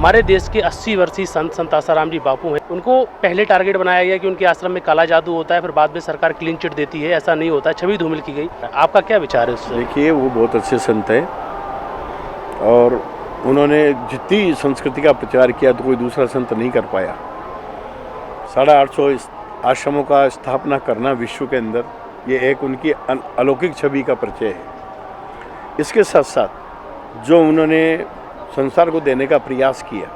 हमारे देश के 80 वर्षीय संत संत आसाराम जी बापू हैं, उनको पहले टारगेट बनाया गया कि उनके आश्रम में काला जादू होता है, फिर बाद में सरकार क्लीन चिट देती है। ऐसा नहीं होता, छवि धूमिल की गई। आपका क्या विचार है उससे? देखिए, वो बहुत अच्छे संत हैं और उन्होंने जितनी संस्कृति का प्रचार किया तो कोई दूसरा संत नहीं कर पाया। 850 आश्रमों का स्थापना करना विश्व के अंदर, ये एक उनकी अलौकिक छवि का परिचय है। इसके साथ साथ जो उन्होंने संसार को देने का प्रयास किया,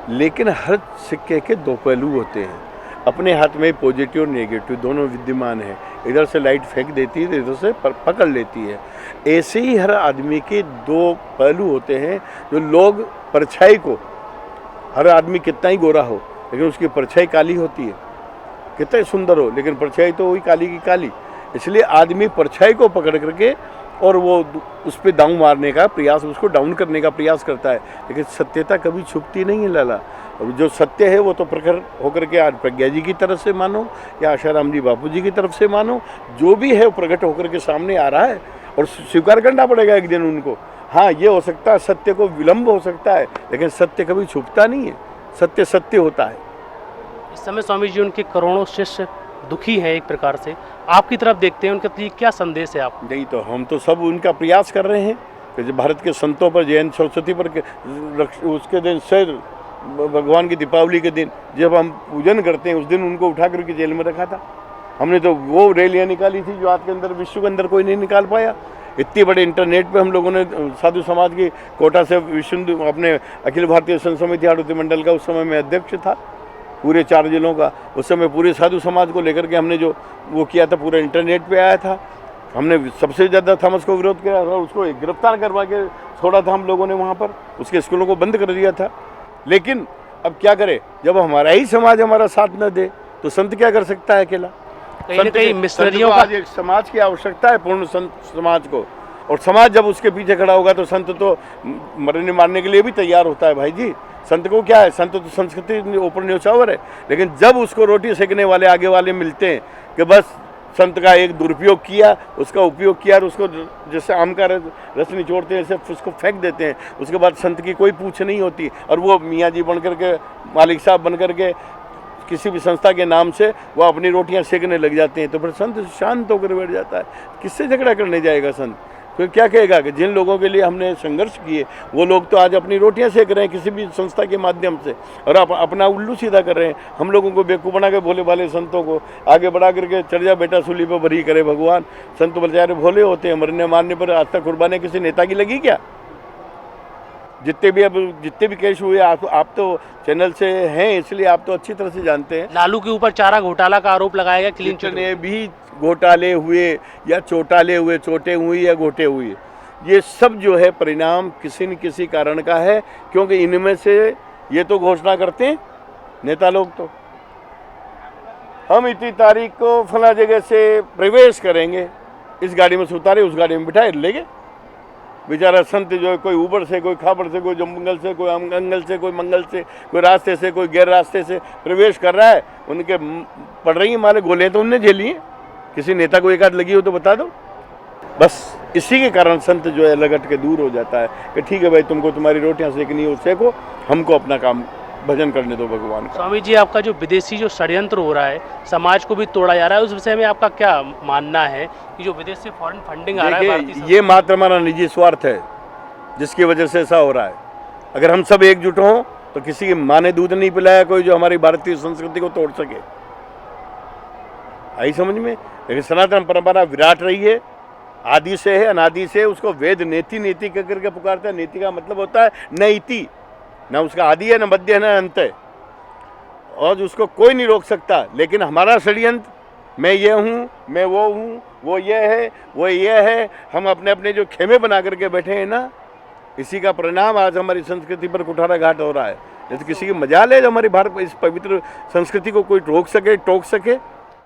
लेकिन हर सिक्के के दो पहलू होते हैं। अपने हाथ में पॉजिटिव और नेगेटिव दोनों विद्यमान है। इधर से लाइट फेंक देती है तो इधर से पकड़ लेती है। ऐसे ही हर आदमी के दो पहलू होते हैं। जो लोग परछाई को, हर आदमी कितना ही गोरा हो लेकिन उसकी परछाई काली होती है, कितना ही सुंदर हो लेकिन परछाई तो वही काली की काली। इसलिए आदमी परछाई को पकड़ करके और वो उस पर दांव मारने का प्रयास, उसको डाउन करने का प्रयास करता है, लेकिन सत्यता कभी छुपती नहीं है लाला। और जो सत्य है वो तो प्रखर होकर के आज प्रज्ञा जी की तरफ से मानो या आशाराम जी बापू जी की तरफ से मानो, जो भी है वो प्रकट होकर के सामने आ रहा है और स्वीकार करना पड़ेगा एक दिन उनको। हाँ, ये हो सकता है, सत्य को विलम्ब हो सकता है, लेकिन सत्य कभी छुपता नहीं है। सत्य सत्य होता है। इस समय स्वामी जी उनके करोड़ों शिष्य दुखी हैं एक प्रकार से, आपकी तरफ देखते हैं, उनके प्रति क्या संदेश है आप? नहीं तो हम तो सब उनका प्रयास कर रहे हैं कि जो भारत के संतों पर, जयंती सरस्वती पर उसके दिन से भगवान की दीपावली के दिन जब हम पूजन करते हैं, उस दिन उनको उठा करके जेल में रखा था हमने। तो वो रैलियाँ निकाली थी जो आज के अंदर विश्व के अंदर कोई नहीं निकाल पाया। इतनी बड़े इंटरनेट पे हम लोगों ने साधु समाज की कोटा से विश्व अपने अखिल भारतीय संत समिति आड़ूती मंडल का, उस समय मैं अध्यक्ष था पूरे 4 जिलों का। उस समय पूरे साधु समाज को लेकर के हमने जो वो किया था, पूरा इंटरनेट पे आया था। हमने सबसे ज़्यादा थॉमस को विरोध किया था, उसको गिरफ्तार करवा के छोड़ा था हम लोगों ने वहाँ पर, उसके स्कूलों को बंद कर दिया था। लेकिन अब क्या करें, जब हमारा ही समाज हमारा साथ न दे तो संत क्या कर सकता है अकेला? कहीं न कहीं मिशनरियों का आज एक समाज की आवश्यकता है, पूर्ण संत समाज को। और समाज जब उसके पीछे खड़ा होगा तो संत तो मरने मारने के लिए भी तैयार होता है। भाई जी, संत को क्या है, संत तो संस्कृति ऊपर न्योछावर है। लेकिन जब उसको रोटी सेकने वाले आगे वाले मिलते हैं कि बस संत का एक दुरुपयोग किया, उसका उपयोग किया और उसको जैसे आम का रस निचोड़ते हैं ऐसे उसको फेंक देते हैं, उसके बाद संत की कोई पूछ नहीं होती और वो मियाँ जी बन करके, मालिक साहब बन करके किसी भी संस्था के नाम से वो अपनी रोटियां सेकने लग जाते हैं, तो फिर संत शांत होकर बैठ जाता है। किससे झगड़ा करने जाएगा संत? फिर क्या कहेगा कि जिन लोगों के लिए हमने संघर्ष किए वो लोग तो आज अपनी रोटियां सेक रहे हैं किसी भी संस्था के माध्यम से, और अपना उल्लू सीधा कर रहे हैं। हम लोगों को बेवकूफ़ बना के भोले भाले संतों को आगे बढ़ा करके चढ़ जा बेटा सूली पर भरी करे भगवान। संत बेचारे भोले होते हैं, मरने मारने पर आज तक कुर्बानी किसी नेता की लगी क्या? जितने भी केस हुए, आप तो चैनल से हैं इसलिए आप तो अच्छी तरह से जानते हैं। लालू के ऊपर चारा घोटाला का आरोप लगाया गया, क्लीन चिट ने भी घोटाले हुए या चोटाले हुए, चोटे हुई या घोटे हुए, ये सब जो है परिणाम किसी न किसी कारण का है। क्योंकि इनमें से ये तो घोषणा करते हैं नेता लोग, तो हम इतनी तारीख को फला जगह से प्रवेश करेंगे, इस गाड़ी में से उतारे उस गाड़ी में बिठाए लेंगे। बेचारा संत जो है, कोई ऊबर से, कोई खाबर से, कोई जंगल से, कोई अंगल से, कोई मंगल से, कोई रास्ते से, कोई गैर रास्ते से प्रवेश कर रहा है। उनके पड़ रही हैं मारे गोले, तो उनने झेली हैं। किसी नेता को एक आध लगी हो तो बता दो। बस इसी के कारण संत जो है लगट के दूर हो जाता है कि ठीक है भाई, तुमको तुम्हारी रोटियां सेकनी हो सेको, हमको अपना काम भजन करने दो भगवान का। स्वामी जी, आपका जो विदेशी जो षड्यंत्र हो रहा है, समाज को भी तोड़ा जा रहा है, उस विषय में आपका क्या मानना है कि जो विदेश से फॉरेन फंडिंग आ रहा है भारतीय? ये मात्र हमारा निजी स्वार्थ है जिसकी वजह से ऐसा हो रहा है। अगर हम सब एकजुट हों तो किसी की माँ ने दूध नहीं पिलाया कोई जो हमारी भारतीय संस्कृति को तोड़ सके। आई समझ में? लेकिन सनातन परंपरा विराट रही है, आदि से है, अनादि से। उसको वेद नेति नेति कह करके पुकारता है। नीति का मतलब होता है नैति, ना उसका आदि है, ना मध्य है, ना अंत है, और उसको कोई नहीं रोक सकता। लेकिन हमारा षड्यंत्र, मैं ये हूँ, मैं वो हूँ, वो ये है, वो ये है, हम अपने अपने जो खेमे बना करके बैठे हैं ना, इसी का परिणाम आज हमारी संस्कृति पर कुठाराघात हो रहा है। जैसे किसी की मजाल है जो हमारी भारत इस पवित्र संस्कृति को कोई रोक सके, टोक सके?